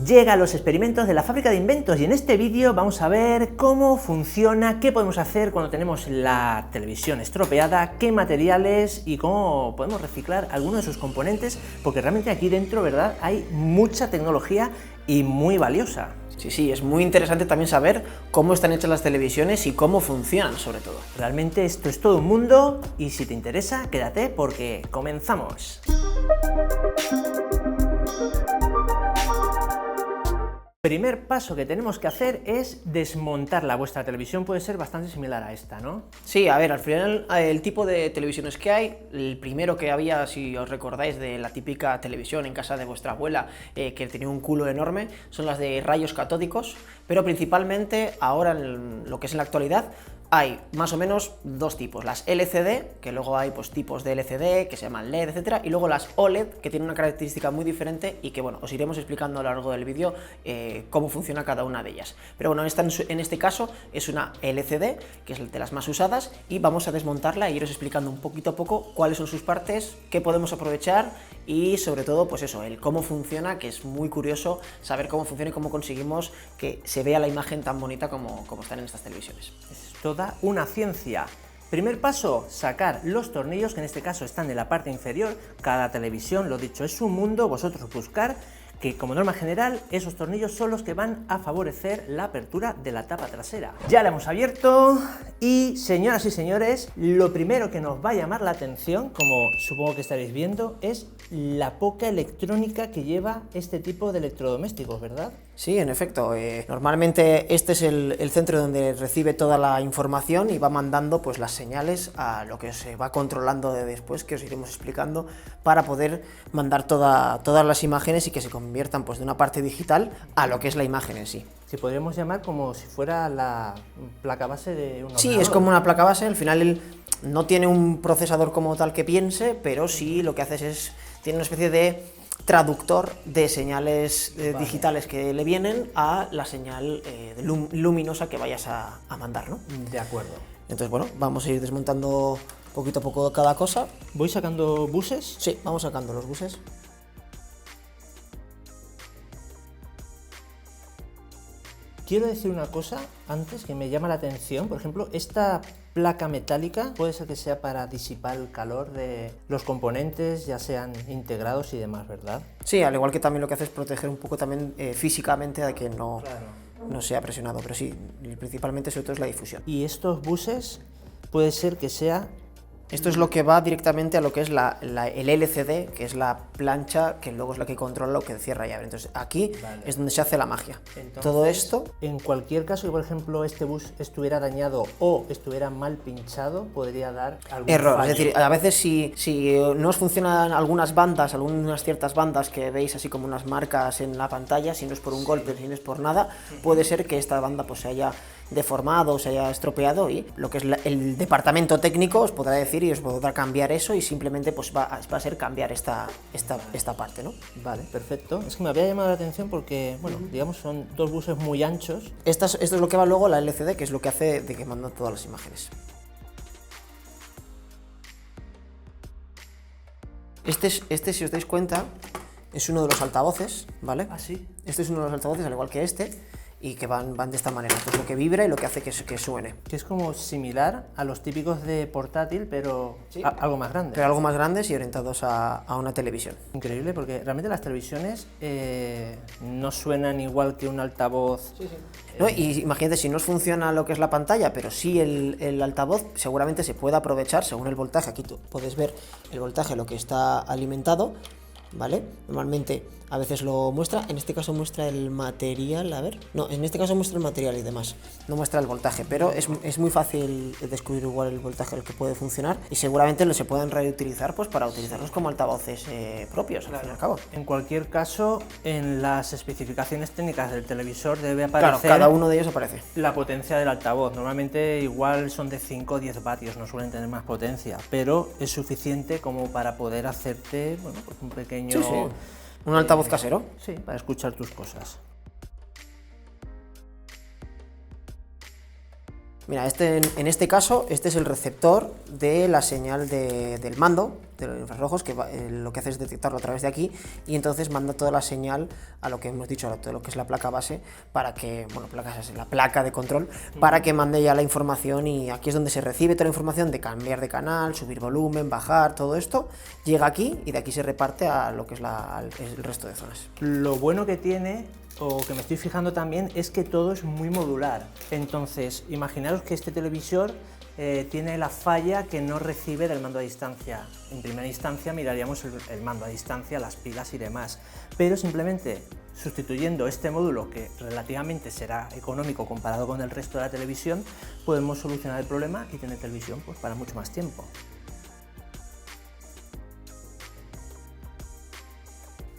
Llegan los experimentos de la fábrica de inventos y en este vídeo vamos a ver cómo funciona, qué podemos hacer cuando tenemos la televisión estropeada, qué materiales y cómo podemos reciclar algunos de sus componentes, porque realmente aquí dentro, ¿verdad?, hay mucha tecnología y muy valiosa. Sí, es muy interesante también saber cómo están hechas las televisiones y cómo funcionan, sobre todo. Realmente esto es todo un mundo y si te interesa, quédate porque comenzamos. Primer paso que tenemos que hacer es desmontarla. Vuestra televisión puede ser bastante similar a esta, ¿no? Sí, a ver, al final el tipo de televisiones que hay, el primero que había, si os recordáis, de la típica televisión en casa de vuestra abuela, que tenía un culo enorme, son las de rayos catódicos, pero principalmente ahora, en lo que es en la actualidad, hay más o menos dos tipos, las LCD, que luego hay pues tipos de LCD que se llaman LED, etcétera, y luego las OLED, que tienen una característica muy diferente y que, bueno, os iremos explicando a lo largo del vídeo cómo funciona cada una de ellas. Pero bueno, en este caso es una LCD, que es de las más usadas, y vamos a desmontarla e iros explicando un poquito a poco cuáles son sus partes, qué podemos aprovechar y sobre todo, pues eso, el cómo funciona, que es muy curioso saber cómo funciona y cómo conseguimos que se vea la imagen tan bonita como están en estas televisiones. Es toda una ciencia. Primer paso, sacar los tornillos, que en este caso están en la parte inferior. Cada televisión, lo dicho, es un mundo, vosotros buscar que como norma general esos tornillos son los que van a favorecer la apertura de la tapa trasera. Ya la hemos abierto y, señoras y señores, lo primero que nos va a llamar la atención, como supongo que estaréis viendo, es la poca electrónica que lleva este tipo de electrodomésticos, ¿verdad? Sí, en efecto. Normalmente este es el centro donde recibe toda la información y va mandando pues las señales a lo que se va controlando de después, que os iremos explicando, para poder mandar todas las imágenes y que se conviertan pues de una parte digital a lo que es la imagen en sí. Si podríamos llamar como si fuera la placa base de un ordenador. Sí, es como una placa base. Al final él no tiene un procesador como tal que piense, pero sí lo que hace tiene una especie de traductor de señales digitales que le vienen a la señal luminosa que vayas a mandar, ¿no? De acuerdo. Entonces, bueno, vamos a ir desmontando poquito a poco cada cosa. ¿Voy sacando buses? Sí, vamos sacando los buses. Quiero decir una cosa antes que me llama la atención. Por ejemplo, esta placa metálica puede ser que sea para disipar el calor de los componentes, ya sean integrados y demás, ¿verdad? Sí, al igual que también lo que hace es proteger un poco también físicamente a que no sea presionado, pero sí, principalmente sobre todo es la difusión. Y estos buses puede ser que sea... Esto es lo que va directamente a lo que es el LCD, que es la plancha, que luego es la que controla lo que cierra y abre. Entonces aquí es donde se hace la magia. Entonces, todo esto... En cualquier caso, que por ejemplo este bus estuviera dañado o estuviera mal pinchado, podría dar algún error. fallo. Es decir, a veces si no os funcionan algunas ciertas bandas que veis así como unas marcas en la pantalla, si no es por un golpe, si no es por nada, puede ser que esta banda pues se haya deformado, se haya estropeado, y lo que es el departamento técnico os podrá decir y os podrá cambiar eso, y simplemente pues va a ser cambiar esta parte, ¿no? Vale, perfecto. Es que me había llamado la atención porque, bueno, digamos son dos buses muy anchos. Esto es lo que va luego la LCD, que es lo que hace de que mandan todas las imágenes. Este, si os dais cuenta, es uno de los altavoces, ¿vale? ¿Ah, sí? Este es uno de los altavoces, al igual que este, y que van de esta manera. Esto es lo que vibra y lo que hace que suene. Que es como similar a los típicos de portátil, pero sí, algo más grande. Pero algo más grandes y orientados a una televisión. Increíble, porque realmente las televisiones no suenan igual que un altavoz. Sí. No, y imagínate, si no os funciona lo que es la pantalla, pero sí el altavoz, seguramente se puede aprovechar según el voltaje. Aquí tú puedes ver el voltaje, lo que está alimentado, ¿vale? Normalmente a veces lo muestra, en este caso muestra el material, a ver, no, en este caso muestra el material y demás, no muestra el voltaje, pero es muy fácil descubrir igual el voltaje al que puede funcionar, y seguramente se pueden reutilizar pues para utilizarlos como altavoces propios, al fin y al cabo. En cualquier caso, en las especificaciones técnicas del televisor debe aparecer... Claro, cada uno de ellos aparece. La potencia del altavoz, normalmente igual son de 5 o 10 vatios, no suelen tener más potencia, pero es suficiente como para poder hacerte, bueno, pues un pequeño... Sí. ¿Un altavoz casero? Sí, para escuchar tus cosas. Mira, en este caso, este es el receptor de la señal del mando, de los infrarrojos, que lo que hace es detectarlo a través de aquí, y entonces manda toda la señal a lo que hemos dicho, a todo lo que es la placa base, para que, bueno, la placa de control, para que mande ya la información, y aquí es donde se recibe toda la información de cambiar de canal, subir volumen, bajar, todo esto, llega aquí, y de aquí se reparte a lo que es el resto de zonas. Lo bueno que tiene, o que me estoy fijando también, es que todo es muy modular. Entonces, imaginaros que este televisor tiene la falla que no recibe del mando a distancia. En primera instancia miraríamos el mando a distancia, las pilas y demás, pero simplemente sustituyendo este módulo, que relativamente será económico comparado con el resto de la televisión, podemos solucionar el problema y tener televisión pues, para mucho más tiempo.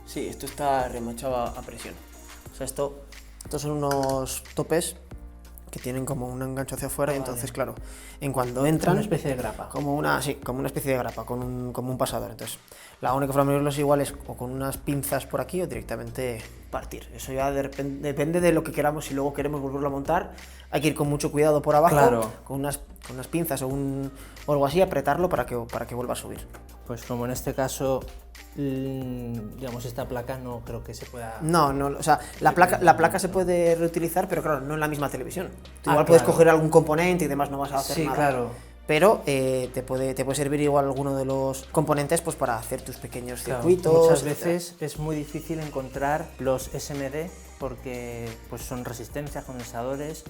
Sí, esto está remachado a presión. O sea, estos son unos topes que tienen como un enganche hacia afuera, y entonces, claro, en cuando entran... Una especie de grapa. Como una especie de grapa, como un pasador. Entonces, la única forma de abrirlos igual es o con unas pinzas por aquí o directamente partir. Eso ya depende de lo que queramos. Si luego queremos volverlo a montar, hay que ir con mucho cuidado por abajo, claro, con unas pinzas o algo así, apretarlo para que vuelva a subir. Pues como en este caso, digamos, esta placa no creo que se pueda... No, o sea, la placa se puede reutilizar, pero claro, no en la misma televisión. Tú igual puedes claro, coger algún componente y demás, no vas a hacer nada. Sí, claro. Pero te puede servir igual alguno de los componentes pues para hacer tus pequeños circuitos. Muchas veces es muy difícil encontrar los SMD porque pues son resistencias, condensadores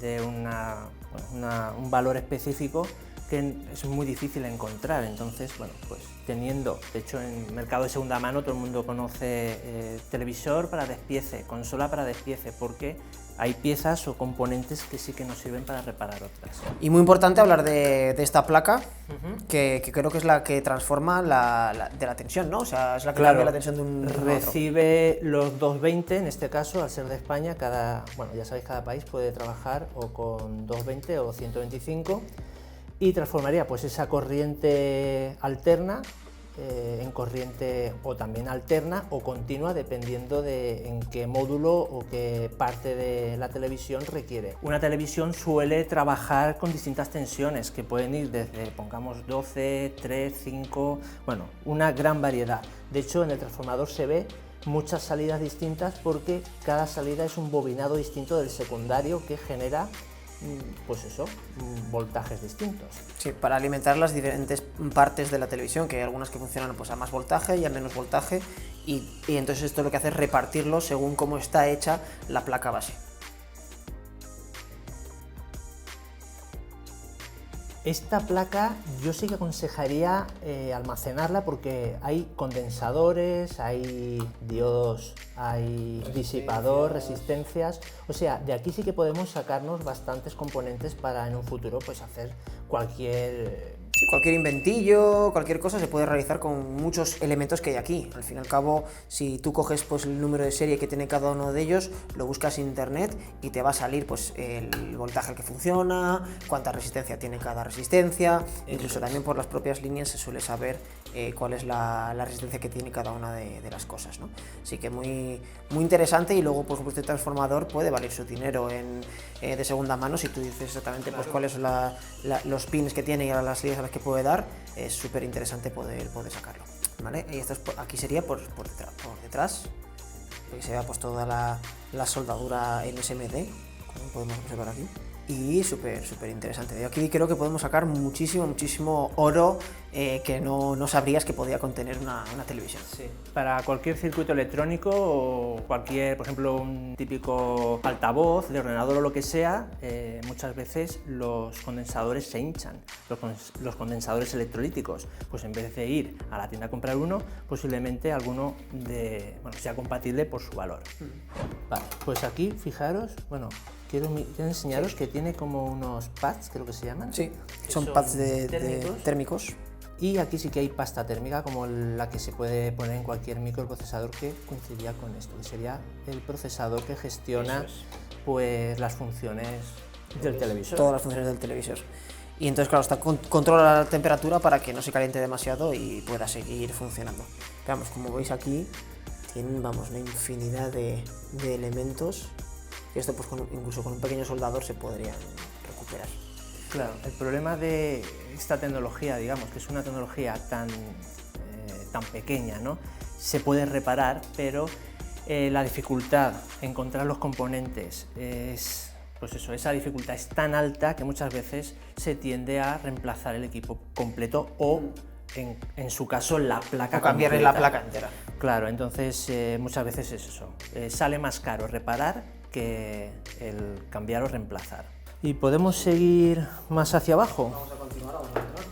de un valor específico que es muy difícil encontrar. Entonces, bueno, pues teniendo, de hecho en el mercado de segunda mano todo el mundo conoce televisor para despiece, consola para despiece, porque hay piezas o componentes que sí que nos sirven para reparar otras. Y muy importante hablar de esta placa, que creo que es la que transforma de la tensión, ¿no? O sea, es la que cambia la tensión de un recibe los 220, en este caso, al ser de España, bueno, ya sabéis, cada país puede trabajar o con 220 o 125, y transformaría pues esa corriente alterna en corriente o también alterna o continua, dependiendo de en qué módulo o qué parte de la televisión requiere. Una televisión suele trabajar con distintas tensiones que pueden ir desde, pongamos, 12, 3, 5, bueno, una gran variedad. De hecho, en el transformador se ve muchas salidas distintas porque cada salida es un bobinado distinto del secundario que genera pues eso, voltajes distintos. Sí, para alimentar las diferentes partes de la televisión, que hay algunas que funcionan pues a más voltaje y a menos voltaje, y entonces esto lo que hace es repartirlo según cómo está hecha la placa base. Esta placa yo sí que aconsejaría almacenarla porque hay condensadores, hay diodos, hay disipador, resistencias, o sea, de aquí sí que podemos sacarnos bastantes componentes para en un futuro pues hacer cualquier... Sí, cualquier inventillo, cualquier cosa se puede realizar con muchos elementos que hay aquí. Al fin y al cabo, si tú coges pues, el número de serie que tiene cada uno de ellos, lo buscas en internet y te va a salir pues, el voltaje al que funciona, cuánta resistencia tiene cada resistencia, incluso también por las propias líneas se suele saber cuál es la resistencia que tiene cada una de las cosas, ¿no? Así que muy interesante, y luego por ejemplo este transformador puede valer su dinero de segunda mano si tú dices exactamente pues, cuáles son los pins que tiene y las salidas a las que puede dar. Es súper interesante poder sacarlo, ¿vale? Y esto aquí sería por detrás, porque se vea pues toda la soldadura en SMD, como podemos observar aquí. Y súper interesante. De aquí creo que podemos sacar muchísimo oro que no sabrías que podía contener una televisión. Sí. Para cualquier circuito electrónico o cualquier, por ejemplo, un típico altavoz de ordenador o lo que sea, muchas veces los condensadores se hinchan, los condensadores electrolíticos. Pues en vez de ir a la tienda a comprar uno, posiblemente alguno sea compatible por su valor. Vale, pues aquí, fijaros, bueno, quiero enseñaros que tiene como unos pads, creo que se llaman. Sí, son pads térmicos. Y aquí sí que hay pasta térmica, como la que se puede poner en cualquier microprocesador, que coincidiría con esto, que sería el procesador que gestiona pues, las funciones del televisor. Todas las funciones del televisor. Y entonces, claro, controla la temperatura para que no se caliente demasiado y pueda seguir funcionando. Veamos, como veis aquí, tienen una infinidad de elementos. Y esto pues incluso con un pequeño soldador se podrían recuperar. Claro, el problema de esta tecnología, digamos, que es una tecnología tan pequeña, ¿no? Se puede reparar, pero la dificultad, encontrar los componentes, pues eso, esa dificultad es tan alta que muchas veces se tiende a reemplazar el equipo completo o, en su caso, la placa o cambiarle completa. la placa entera. Claro, entonces muchas veces es eso, sale más caro reparar que el cambiar o reemplazar. ¿Y podemos seguir más hacia abajo? Vamos a continuar, vamos a continuar.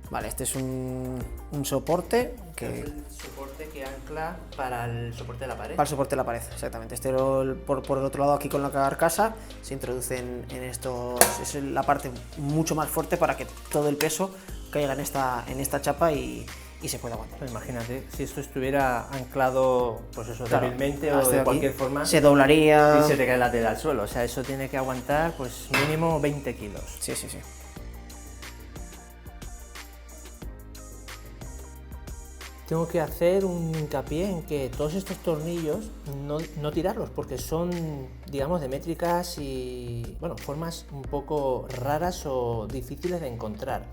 Vale, este es un soporte que... Es el soporte que ancla para el soporte de la pared. Para el soporte de la pared, exactamente. Este por el otro lado, aquí con la carcasa, se introduce en estos... Es la parte mucho más fuerte para que todo el peso caiga en esta chapa y se pueda aguantar. Pues imagínate, si esto estuviera anclado, pues eso, Claro, débilmente o de cualquier forma, se doblaría... y se te cae la tela al suelo. O sea, eso tiene que aguantar pues mínimo 20 kilos. Sí, sí, sí. Tengo que hacer un hincapié en que todos estos tornillos no tirarlos, porque son, digamos, de métricas y, bueno, formas un poco raras o difíciles de encontrar.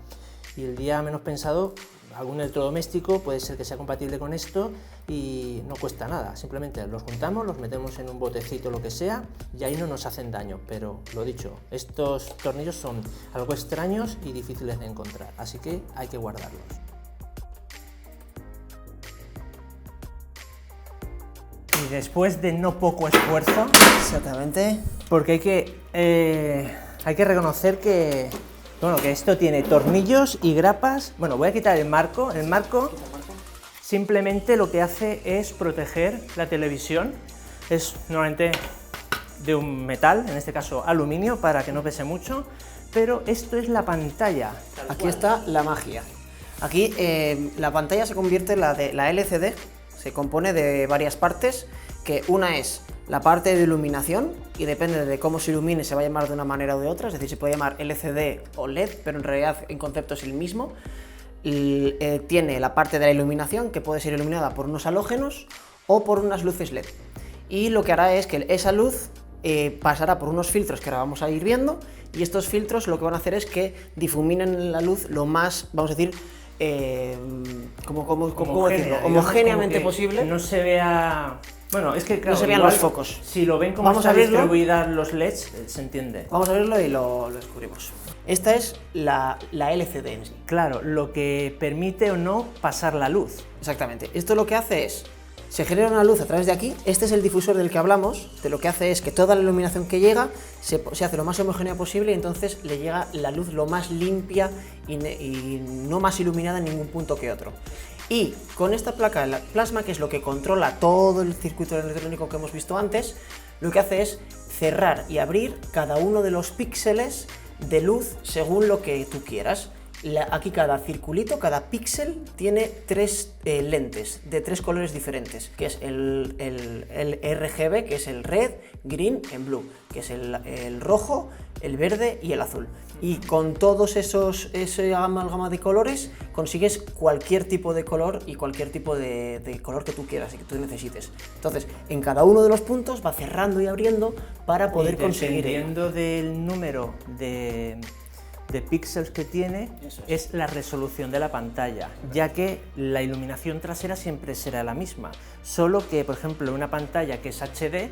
Y el día menos pensado, algún electrodoméstico puede ser que sea compatible con esto y no cuesta nada. Simplemente los juntamos, los metemos en un botecito, lo que sea, y ahí no nos hacen daño. Pero lo dicho, estos tornillos son algo extraños y difíciles de encontrar, así que hay que guardarlos. Y después de no poco esfuerzo, Exactamente. porque hay que reconocer que, bueno, que esto tiene tornillos y grapas. Bueno, voy a quitar el marco. El marco simplemente lo que hace es proteger la televisión. Es normalmente de un metal, en este caso aluminio, para que no pese mucho, pero esto es la pantalla. Aquí está la magia. Aquí la pantalla se convierte en la LCD. Se compone de varias partes, que una es la parte de iluminación, y depende de cómo se ilumine se va a llamar de una manera o de otra, es decir, se puede llamar LCD o LED, pero en realidad en concepto es el mismo. Tiene la parte de la iluminación, que puede ser iluminada por unos halógenos o por unas luces LED. Y lo que hará es que esa luz pasará por unos filtros que ahora vamos a ir viendo, y estos filtros lo que van a hacer es que difuminen la luz lo más, vamos a decir, ¿cómo decirlo? Homogéneamente posible. No se vea... Bueno, es que claro, no se vean los focos. Si lo ven como vamos están a verlo. distribuidas los LEDs, se entiende. Vamos a verlo y lo descubrimos. Esta es la LCD en sí. Claro, lo que permite o no pasar la luz. Exactamente. Esto lo que hace es, se genera una luz a través de aquí. Este es el difusor del que hablamos. De lo que hace es que toda la iluminación que llega se hace lo más homogénea posible, y entonces le llega la luz lo más limpia y no más iluminada en ningún punto que otro. Y con esta placa de plasma, que es lo que controla todo el circuito electrónico que hemos visto antes, lo que hace es cerrar y abrir cada uno de los píxeles de luz según lo que tú quieras. Aquí cada circulito, cada píxel tiene tres lentes de tres colores diferentes, que es el RGB, que es el red, green and blue, que es el rojo, el verde y el azul. Y con todos ese amalgama de colores consigues cualquier tipo de color y cualquier tipo de color que tú quieras y que tú necesites. Entonces, en cada uno de los puntos va cerrando y abriendo para poder conseguir... Dependiendo del número de píxeles que tiene, es la resolución de la pantalla, ya que la iluminación trasera siempre será la misma, solo que, por ejemplo, una pantalla que es HD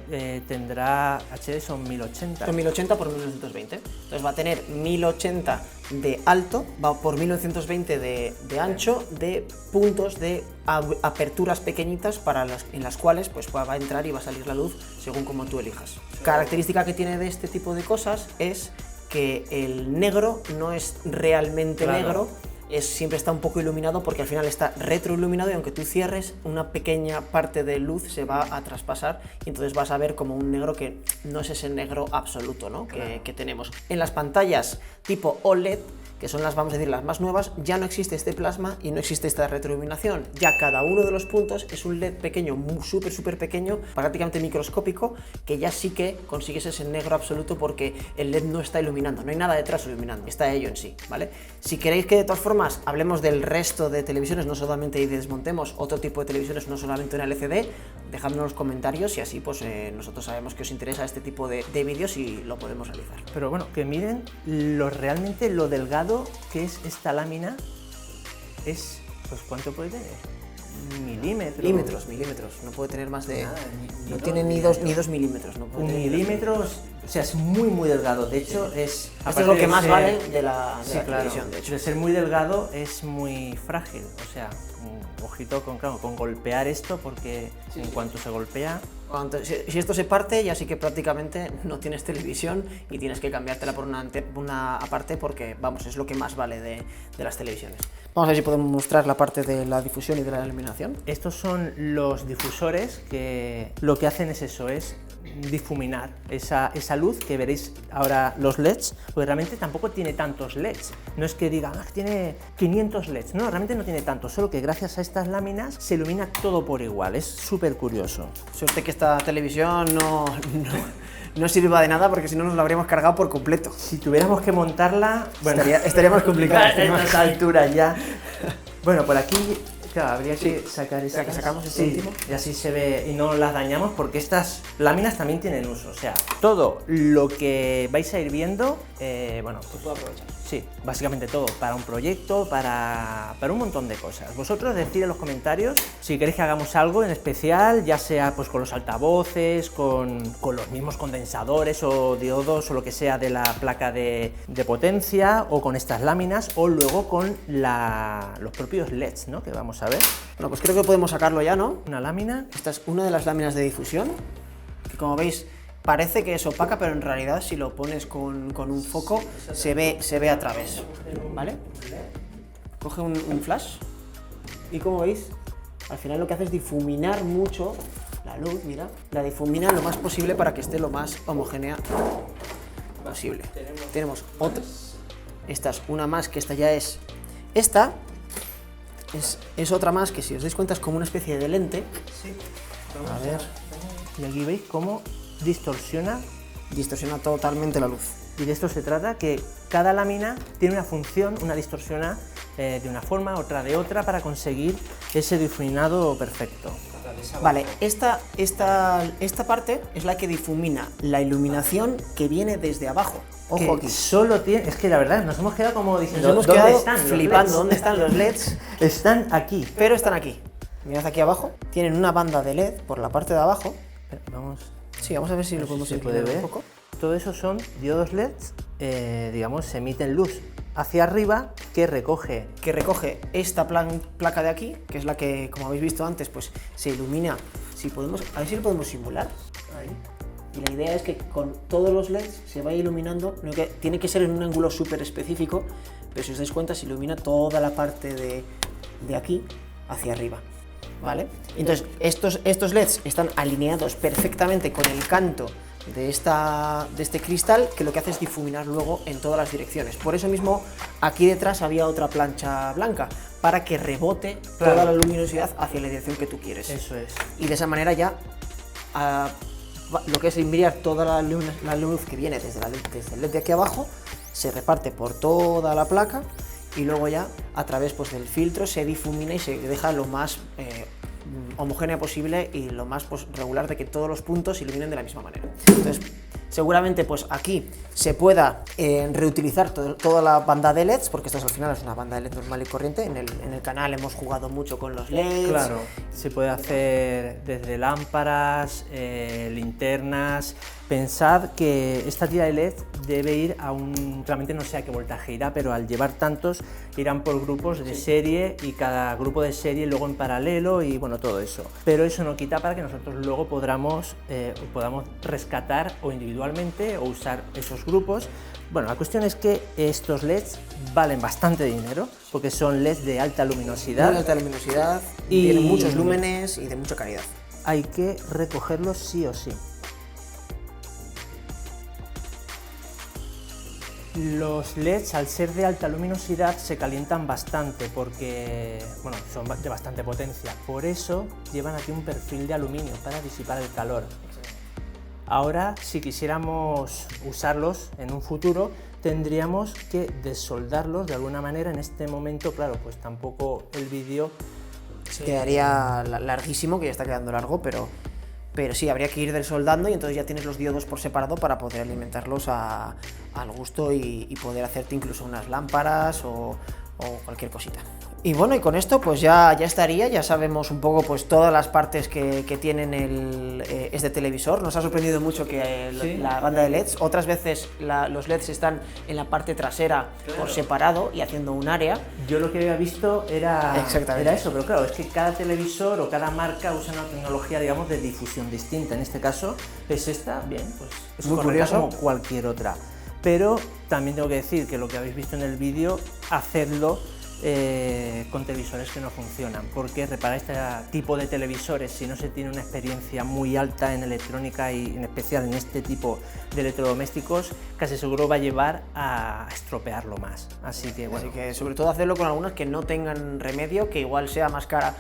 tendrá... HD son 1080. Son 1080 por 1920, entonces va a tener 1080 de alto, va por 1920 de ancho, de puntos de aperturas pequeñitas en las cuales pues va a entrar y va a salir la luz según como tú elijas. Característica que tiene de este tipo de cosas es que el negro no es realmente negro, siempre está un poco iluminado, porque al final está retroiluminado, y aunque tú cierres, una pequeña parte de luz se va a traspasar, y entonces vas a ver como un negro que no es ese negro absoluto, ¿no? que tenemos. En las pantallas tipo OLED, que son las, vamos a decir, las más nuevas, ya no existe este plasma y no existe esta retroiluminación. Ya cada uno de los puntos es un LED pequeño, súper pequeño, prácticamente microscópico, que ya sí que consigues ese negro absoluto porque el LED no está iluminando, no hay nada detrás iluminando, está ello en sí, ¿vale? Si queréis que de todas formas hablemos del resto de televisiones, no solamente y desmontemos otro tipo de televisiones, no solamente una LCD, dejadme en los comentarios y así pues nosotros sabemos que os interesa este tipo de vídeos y lo podemos realizar. Pero bueno, que miren realmente lo delgado que es esta lámina. Es, pues ¿cuánto puede tener? Milímetros. Milímetros, no puede tener más de... Nada, no tiene ni 2 milímetros. No puede Un tener milímetro, o sea, es muy delgado. De hecho, es... Esto es lo que más vale de la claro, televisión, de hecho. De ser muy delgado es muy frágil, o sea, ojito con golpear esto, porque en cuanto se golpea... Si esto se parte, ya sí que prácticamente no tienes televisión y tienes que cambiártela por una aparte porque, vamos, es lo que más vale de las televisiones. Vamos a ver si podemos mostrar la parte de la difusión y de la iluminación. Estos son los difusores que lo que hacen es eso, es difuminar esa luz que veréis ahora los LEDs, porque realmente tampoco tiene tantos LEDs. No es que digan, tiene 500 LEDs, no, realmente no tiene tantos, solo que gracias a estas láminas se ilumina todo por igual, es súper curioso. Suerte que esta televisión no sirva de nada porque si no nos la habríamos cargado por completo. Si tuviéramos que montarla, bueno, estaría más complicado. A estas alturas ya. Bueno, por aquí... Claro, habría que sacar esta. Que sacamos este último. Y así se ve y no las dañamos porque estas láminas también tienen uso. O sea, todo lo que vais a ir viendo, bueno, pues puedo aprovechar. Sí, básicamente todo, para un proyecto, para un montón de cosas. Vosotros decid en los comentarios si queréis que hagamos algo en especial, ya sea pues con los altavoces, con los mismos condensadores o diodos o lo que sea de la placa de potencia, o con estas láminas, o luego con los propios LEDs, ¿no? Que vamos a ver. Bueno, pues creo que podemos sacarlo ya, ¿no? Una lámina. Esta es una de las láminas de difusión, que como veis parece que es opaca, pero en realidad si lo pones con un foco se ve a través, ¿vale? Coge un flash y como veis, al final lo que hace es difuminar mucho la luz, mira, la difumina lo más posible para que esté lo más homogénea posible. Tenemos otra, esta es una más, que esta ya es... Esta es otra más que si os dais cuenta es como una especie de lente. Sí. A ver. Y aquí veis cómo distorsiona totalmente la luz. Y de esto se trata, que cada lámina tiene una función, una distorsiona de una forma, otra de otra, para conseguir ese difuminado perfecto. Vale, esta parte es la que difumina la iluminación que viene desde abajo. Ojo aquí. Solo tiene, es que la verdad nos hemos quedado como diciendo, nos hemos ¿dónde quedado están flipando? ¿Dónde están los LEDs? Están aquí. Pero están aquí. Mirad aquí abajo. Tienen una banda de LED por la parte de abajo. Vamos. Sí, vamos a ver si lo podemos inclinar un poco. Todo eso son diodos LEDs, digamos, se emiten luz hacia arriba que recoge esta placa de aquí, que es la que, como habéis visto antes, pues se ilumina. A ver si lo podemos simular. Ahí. Y la idea es que con todos los LEDs se vaya iluminando, tiene que ser en un ángulo súper específico, pero si os dais cuenta se ilumina toda la parte de aquí hacia arriba, ¿vale? Entonces estos LEDs están alineados perfectamente con el canto de este cristal, que lo que hace es difuminar luego en todas las direcciones. Por eso mismo aquí detrás había otra plancha blanca, para que rebote toda la luminosidad hacia la dirección que tú quieres. Eso es. Y de esa manera ya lo que es enviar toda la luz que viene desde el LED de aquí abajo se reparte por toda la placa y luego ya a través pues, del filtro se difumina y se deja lo más homogénea posible y lo más pues, regular, de que todos los puntos se iluminen de la misma manera. Entonces, seguramente pues aquí se pueda reutilizar toda la banda de LEDs, porque esto al final es una banda de LED normal y corriente. En el canal hemos jugado mucho con los LEDs. Claro, se puede hacer desde lámparas, linternas. Pensad que esta tira de LED debe ir a realmente no sé a qué voltaje irá, pero al llevar tantos irán por grupos de serie, y cada grupo de serie luego en paralelo y bueno, todo eso. Pero eso no quita para que nosotros luego podamos rescatar o individualmente o usar esos grupos. Bueno, la cuestión es que estos LEDs valen bastante dinero porque son LEDs de alta luminosidad. Muy alta luminosidad, y tienen muchos lúmenes y de mucha calidad. Hay que recogerlos sí o sí. Los LEDs, al ser de alta luminosidad, se calientan bastante porque, bueno, son de bastante potencia. Por eso llevan aquí un perfil de aluminio para disipar el calor. Ahora, si quisiéramos usarlos en un futuro, tendríamos que desoldarlos de alguna manera. En este momento, claro, pues tampoco el vídeo quedaría larguísimo, que ya está quedando largo, pero sí, habría que ir desoldando y entonces ya tienes los diodos por separado para poder alimentarlos al gusto y poder hacerte incluso unas lámparas o cualquier cosita. Y bueno, y con esto pues ya estaría, ya sabemos un poco pues todas las partes que tienen este televisor. Nos ha sorprendido mucho que sí, la banda de LEDs, otras veces los LEDs están en la parte trasera, claro, por separado y haciendo un área. Yo lo que había visto era eso, pero claro, es que cada televisor o cada marca usa una tecnología, digamos, de difusión distinta. En este caso es esta, bien, pues es muy correcta curioso, como cualquier otra. Pero también tengo que decir que lo que habéis visto en el vídeo, hacedlo con televisores que no funcionan, porque reparar este tipo de televisores, si no se tiene una experiencia muy alta en electrónica y en especial en este tipo de electrodomésticos, casi seguro va a llevar a estropearlo más. Así que bueno. Así que sobre todo hacerlo con algunas que no tengan remedio, que igual sea más cara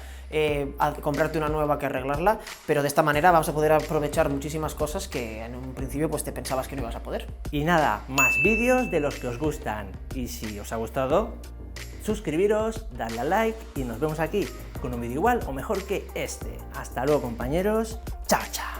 comprarte una nueva que arreglarla, pero de esta manera vamos a poder aprovechar muchísimas cosas que en un principio pues te pensabas que no ibas a poder. Y nada, más vídeos de los que os gustan, y si os ha gustado, suscribiros, darle a like y nos vemos aquí con un vídeo igual o mejor que este. Hasta luego, compañeros. Chao, chao.